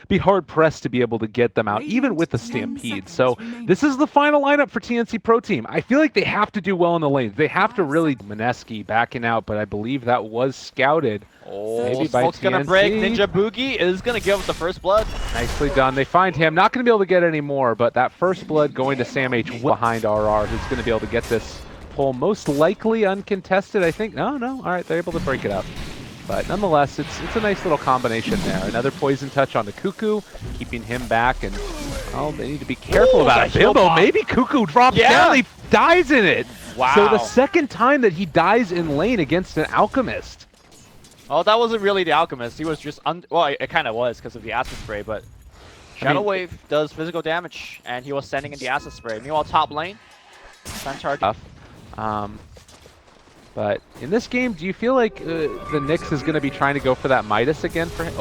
be hard-pressed to be able to get them out, even with the Stampede. So this is the final lineup for TNC Pro Team. I feel like they have to do well in the lanes. They have to really... Mineski backing out, but I believe that was scouted. Oh, maybe by smoke's gonna break. Ninja Boogie is gonna give up the first blood. Nicely done. They find him. Not going to be able to get any more, but that first blood going to Sam H behind RR, who's going to be able to get this pull most likely uncontested, I think. No. All right, they're able to break it up. But nonetheless, it's a nice little combination there. Another poison touch on the Cuckoo, keeping him back, and oh, they need to be careful about it. Bimbo, maybe Cuckoo drops down. He dies in it. Wow. So the second time that he dies in lane against an Alchemist. Oh, that wasn't really the Alchemist. He was just well, it kind of was because of the acid spray, but Shadow Wave does physical damage, and he was sending in the acid spray. Meanwhile, top lane, charge. But in this game, do you feel like the Nyx is going to be trying to go for that Midas again for him?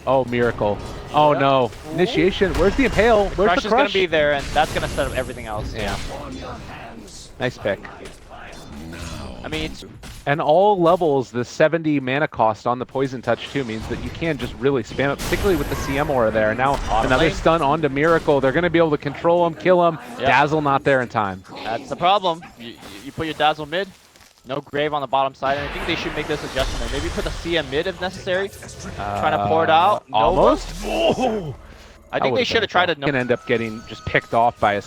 Oh, Miracle. Oh no, Initiation. Where's the Impale? Where's Crush the is Crush? going to be there, and that's going to set up everything else. Yeah. Nice pick. I mean, it's... And all levels, the 70 mana cost on the Poison Touch too means that you can just really spam it, particularly with the CM Aura there. Now another stun onto Miracle. They're going to be able to control him, kill him. Yep. Dazzle not there in time. That's the problem. You put your Dazzle mid, no Grave on the bottom side, and I think they should make this adjustment. Maybe put the CM mid if necessary. Trying to pour it out. Almost. Oh. I think they should have tried to... Can end up getting just picked off by a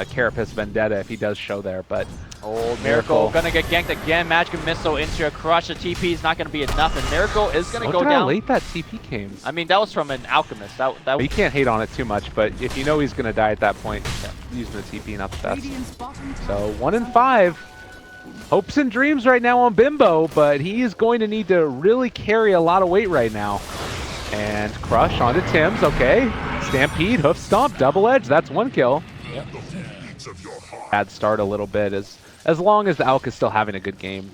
Carapace Vendetta if he does show there, but... Oh, Miracle gonna get ganked again. Magic Missile into a Crush. The TP is not gonna be enough, and Miracle is gonna go down. Look how late that TP came. I mean, that was from an Alchemist. You can't hate on it too much, but if you know he's gonna die at that point, using the TP not the best. So 1-5. Hopes and dreams right now on Bimbo, but he is going to need to really carry a lot of weight right now. And Crush onto Tim's, okay. Stampede, Hoof Stomp, Double Edge, that's one kill. Yep. Bad start a little bit, as long as the Alk is still having a good game.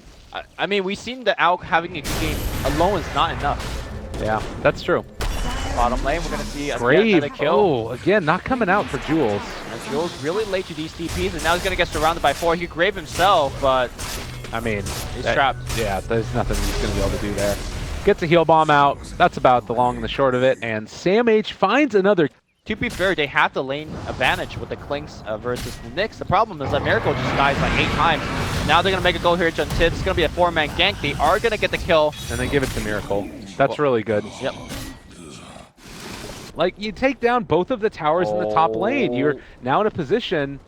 I mean, we've seen the Alk having a good game alone is not enough. Yeah, that's true. Bottom lane, we're going to see another kill. Oh, again, not coming out for Jules. And Jules really late to these TPs, and now he's going to get surrounded by 4. He Grave himself, but... I mean... He's trapped. Yeah, there's nothing he's going to be able to do there. Gets a heal bomb out. That's about the long and the short of it. And Sam H finds another... To be fair, they have the lane advantage with the Clinks versus the Nyx. The problem is that Miracle just dies like 8 times. Now they're going to make a go here to Tibbs. It's going to be a 4-man gank. They are going to get the kill. And they give it to Miracle. That's really good. Yep. Like, you take down both of the towers in the top lane. You're now in a position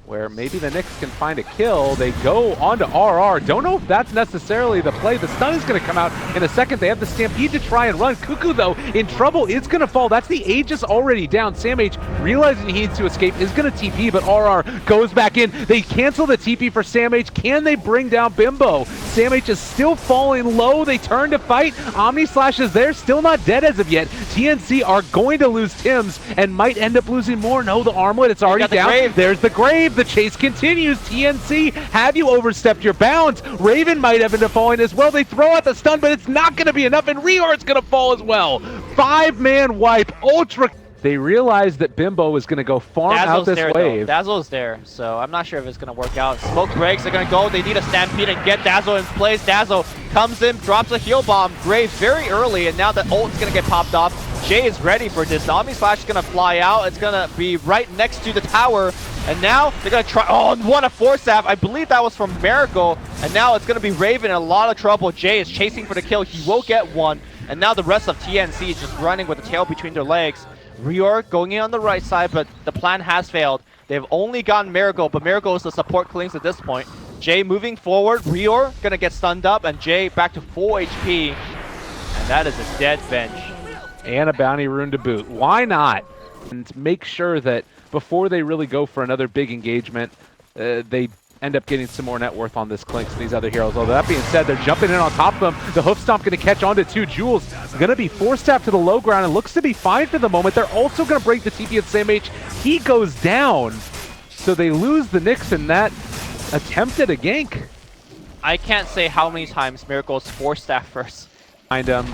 where maybe the Nyx can find a kill. They go onto RR. Don't know if that's necessarily the play. The stun is going to come out in a second. They have the Stampede to try and run. Cuckoo, though, in trouble. It's going to fall. That's the Aegis already down. Sam H, realizing he needs to escape, is going to TP, but RR goes back in. They cancel the TP for Sam H. Can they bring down Bimbo? Sam H is still falling low. They turn to fight. Omni Slash is there, still not dead as of yet. TNC are going to lose Tims and might end up losing more. No, the armlet, it's already down. There's the Grave. The chase continues. TNC, have you overstepped your bounds? Raven might have ended up falling as well. They throw out the stun, but it's not going to be enough, and Rior's going to fall as well. 5-man wipe, ultra. They realize that Bimbo is going to go farm out this wave. Dazzle's there, so I'm not sure if it's going to work out. Smoke breaks, they're going to go. They need a Stampede and get Dazzle in place. Dazzle comes in, drops a heal bomb. Grave very early, and now the ult is going to get popped off. Jay is ready for this. The Omni Slash is going to fly out. It's going to be right next to the tower. And now they're going to try, what a force staff. I believe that was from Miracle. And now it's going to be Raven in a lot of trouble. Jay is chasing for the kill. He will get one. And now the rest of TNC is just running with the tail between their legs. Rior going in on the right side, but the plan has failed. They've only gotten Miracle, but Miracle is the support Klings at this point. Jay moving forward. Rior going to get stunned up, and Jay back to full HP. And that is a dead bench. And a bounty rune to boot. Why not? And make sure that before they really go for another big engagement, they end up getting some more net worth on this Clinks and these other heroes. Although that being said, they're jumping in on top of them. The Hoof Stomp going to catch onto 2. Jules going to be forced tap to the low ground and looks to be fine for the moment. They're also going to break the TP at Sam H. He goes down. So they lose the Nyx in that attempt at a gank. I can't say how many times Miracle's force staff first. Behind him.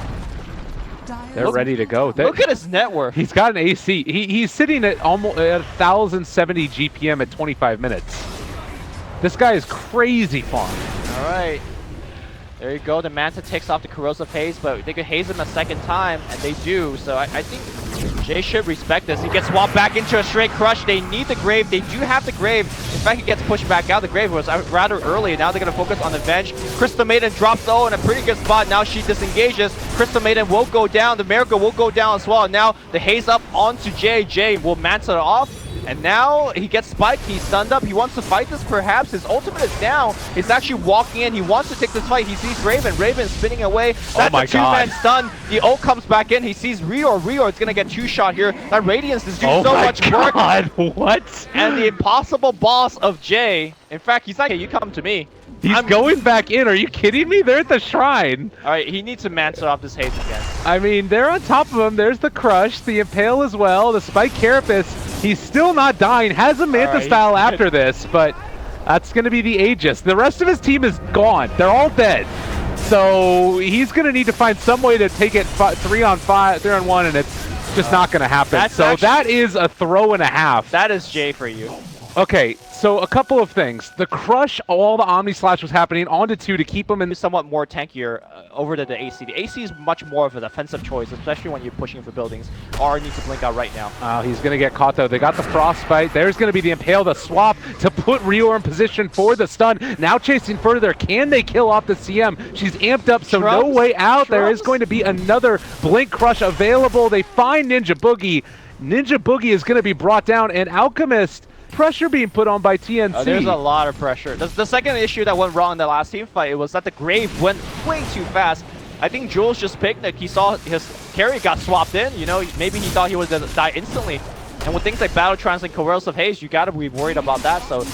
They're ready to go. Look at his net worth. He's got an AC. He's sitting at almost 1,070 GPM at 25 minutes. This guy is crazy farm. All right. There you go. The Manta takes off the Corrosive Haze, but they could haze him a second time, and they do. So I think Jay should respect this. He gets swapped back into a straight crush. They need the Grave. They do have the Grave. In fact, he gets pushed back out. The Grave was out rather early. Now they're going to focus on the Venge. Crystal Maiden drops though in a pretty good spot. Now she disengages. Crystal Maiden will go down. The Miracle will go down as well. Now the haze up onto Jay. Jay will Manta off. And now he gets spiked, he's stunned up, he wants to fight this perhaps, his ultimate is down, he's actually walking in, he wants to take this fight, he sees Raven, Raven spinning away, that's a two-man stun, the ult comes back in, he sees Rior, Rior is gonna get two-shot here, that Radiance is doing so much work. What? And the impossible boss of Jay, in fact, he's like, hey, you come to me. He's going back in, are you kidding me? They're at the shrine. Alright, he needs to Manta off this haze again. I mean, they're on top of him, there's the Crush, the Impale as well, the Spike Carapace, he's still not dying, has a Manta style after this, but that's going to be the Aegis. The rest of his team is gone, they're all dead. So he's going to need to find some way to take it 3-on-1, and it's just not going to happen. So that is a throw and a half. That is Jay for you. Okay, so a couple of things. The Crush, all the Omni Slash was happening onto 2 to keep him in. Somewhat more tankier over to the AC. The AC is much more of a defensive choice, especially when you're pushing for buildings. R needs to blink out right now. He's going to get caught though. They got the Frostbite. There's going to be the Impale, the swap to put Rior in position for the stun. Now chasing further. Can they kill off the CM? She's amped up, so no way out. There is going to be another Blink Crush available. They find Ninja Boogie. Ninja Boogie is going to be brought down, and Alchemist, pressure being put on by TNC. There's a lot of pressure. The second issue that went wrong in the last team fight, it was that the Grave went way too fast. I think Jules just picnicked. He saw his carry got swapped in. You know, maybe he thought he was going to die instantly. And with things like Battle Trance and Corrosive Haze, you got to be worried about that. So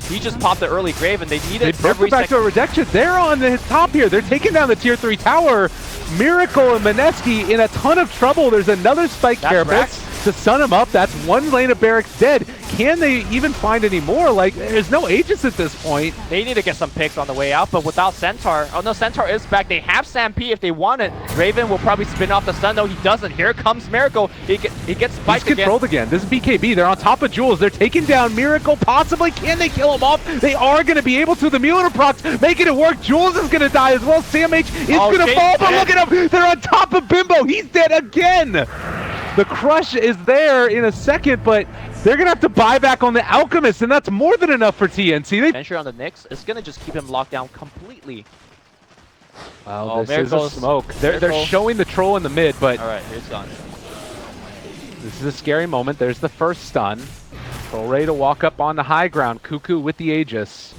he just popped the early Grave, and they needed every back to a rejection. They're on the top here. They're taking down the tier 3 tower. Miracle and Mineski in a ton of trouble. There's another Spike Carapace to stun him up. That's one lane of barracks dead. Can they even find any more? Like, there's no Aegis at this point. They need to get some picks on the way out, but without Centaur. Oh no, Centaur is back. They have Stampede if they want it. Raven will probably spin off the stun, though he doesn't. Here comes Miracle. He gets spiked again. He's controlled again. This is BKB. They're on top of Jules. They're taking down Miracle. Possibly. Can they kill him off? They are going to be able to. The Mueller procs making it work. Jules is going to die as well. Sam H is going to fall, but look at him. They're on top of Bimbo. He's dead again. The Crush is there in a second, but they're going to have to buy back on the Alchemist, and that's more than enough for TNC. Venture on the Nyx is going to just keep him locked down completely. Well, this is a smoke. They're showing the troll in the mid, but... All right, it's gone. This is a scary moment. There's the first stun. Troll ready to walk up on the high ground. Cuckoo with the Aegis.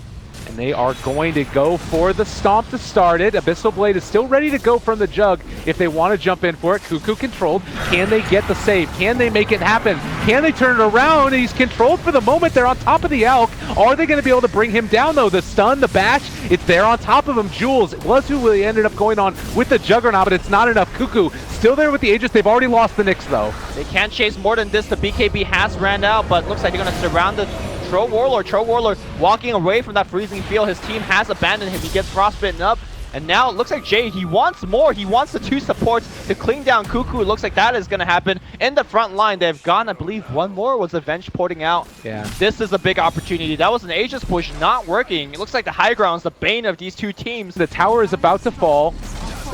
And they are going to go for the stomp to start it. Abyssal Blade is still ready to go from the Jug if they want to jump in for it. Cuckoo controlled. Can they get the save? Can they make it happen? Can they turn it around? He's controlled for the moment. They're on top of the Alk. Are they going to be able to bring him down, though? The stun, the bash, it's there on top of him. Jules, it was who really ended up going on with the Juggernaut, but it's not enough. Cuckoo still there with the Aegis. They've already lost the Nyx, though. They can't chase more than this. The BKB has ran out, but looks like they're going to surround the Troll Warlord walking away from that freezing field. His team has abandoned him. He gets frostbitten up. And now it looks like Jay, he wants more. He wants the 2 supports to clean down Cuckoo. It looks like that is going to happen. In the front line, they've gone, I believe, one more was Avenge porting out. Yeah. This is a big opportunity. That was an Aegis push not working. It looks like the high ground is the bane of these two teams. The tower is about to fall.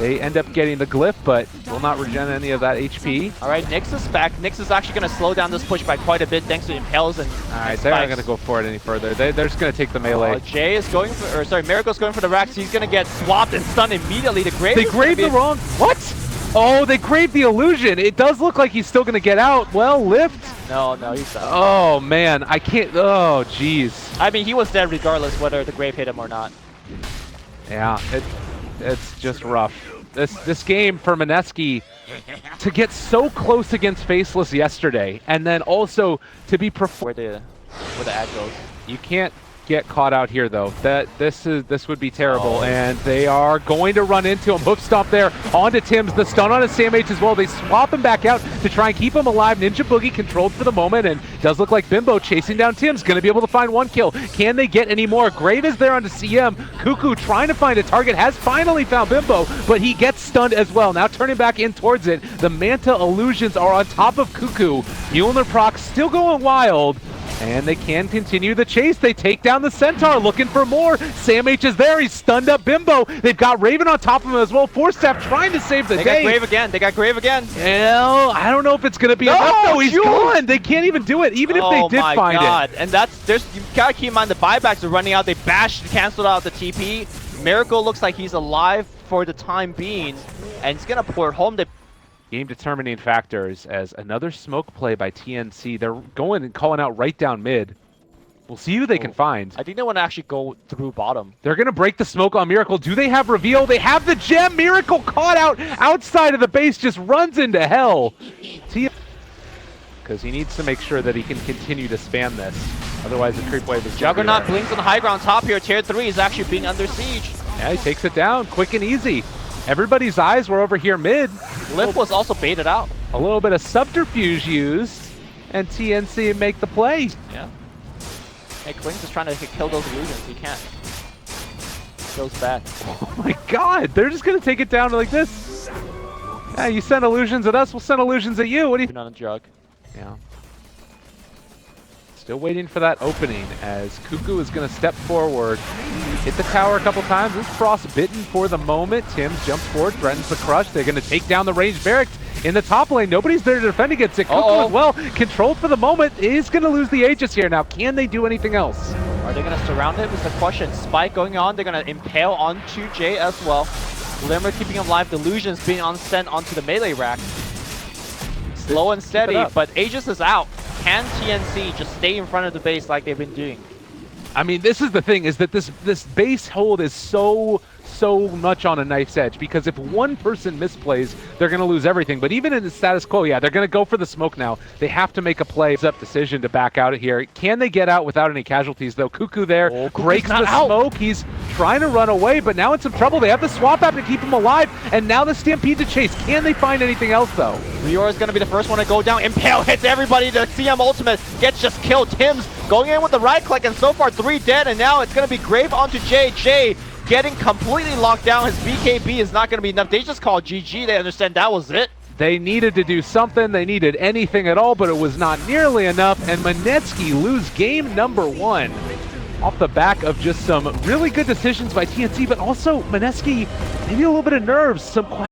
They end up getting the glyph, but will not regen any of that HP. All right, Nyx is back. Nyx is actually going to slow down this push by quite a bit thanks to Impales and all right, they're not going to go for it any further. They're just going to take the melee. Jay is going for, or sorry, Miracle's going for the Rax. He's going to get swapped and stunned immediately. The Grave. They graved the wrong. What? Oh, they graved the illusion. It does look like he's still going to get out. Well, lift. No, he's done. Oh man, I can't. Oh, jeez. I mean, he was dead regardless whether the Grave hit him or not. Yeah, it's just rough. This game for Mineski to get so close against Faceless yesterday, and then also to be where the ad goes. You can't get caught out here though. This would be terrible, and they are going to run into him. Hook stomp there onto Tim's. The stun on his Sam H as well. They swap him back out to try and keep him alive. Ninja Boogie controlled for the moment, and does look like Bimbo chasing down Tim's going to be able to find 1 kill. Can they get any more? Grave is there onto CM. Cuckoo trying to find a target, has finally found Bimbo, but he gets stunned as well. Now turning back in towards it. The Manta illusions are on top of Cuckoo. Mjolnir proc still going wild. And they can continue the chase. They take down the Centaur, looking for more. Sam H is there. He's stunned up Bimbo. They've got Raven on top of him as well. Forstaff trying to save the day. They got Grave again. They got Grave again. Well, I don't know if it's going to be enough. No, he's gone. They can't even do it, even if they did find it. And you gotta keep in mind the buybacks are running out. They bashed, canceled out the TP. Miracle looks like he's alive for the time being, and he's gonna port home. Game determining factors as another smoke play by TNC. They're going and calling out right down mid. We'll see who they can find. I think they want to actually go through bottom. They're going to break the smoke on Miracle. Do they have reveal? They have the gem. Miracle caught out outside of the base, just runs into hell. Because he needs to make sure that he can continue to spam this. Otherwise, the creep wave is Juggernaut blinks on the high ground top here. Tier 3 is actually being under siege. Yeah, he takes it down quick and easy. Everybody's eyes were over here mid. Lip was also baited out. A little bit of subterfuge used, and TNC make the play. Yeah. Hey, Kling's is trying to kill those illusions. He can't. Goes bad. Oh my god, they're just going to take it down like this. Yeah, you send illusions at us, we'll send illusions at you. What do you... On a jug. Yeah. Still waiting for that opening as Cuckoo is going to step forward. Hit the tower a couple times. This frostbitten for the moment. Tim's jumps forward, threatens the crush. They're going to take down the range barracks in the top lane. Nobody's there to defend against it. Cuckoo as well, controlled for the moment, is going to lose the Aegis here. Now, can they do anything else? Are they going to surround it? Is the question. Spike going on. They're going to impale onto Jay as well. Glimmer keeping him alive. Delusions being sent onto the melee rack. Slow and steady, but Aegis is out. Can TNC just stay in front of the base like they've been doing? I mean, this is the thing, is that this base hold is so much on a knife's edge, because if one person misplays, they're going to lose everything. But even in the status quo, yeah, they're going to go for the smoke now. They have to make a play. Up decision to back out of here. Can they get out without any casualties, though? Cuckoo there breaks the smoke. He's trying to run away, but now in some trouble. They have the swap app to keep him alive, and now the Stampede to chase. Can they find anything else, though? Rior is going to be the first one to go down. Impale hits everybody. The CM ultimate gets just killed. Tim's going in with the right click, and so far 3 dead, and now it's going to be Grave onto Jay. Jay getting completely locked down. His BKB is not going to be enough. They just called GG. They understand that was it. They needed to do something. They needed anything at all, but it was not nearly enough, and Mineski lose game number 1 off the back of just some really good decisions by TNC, but also Mineski, maybe a little bit of nerves, some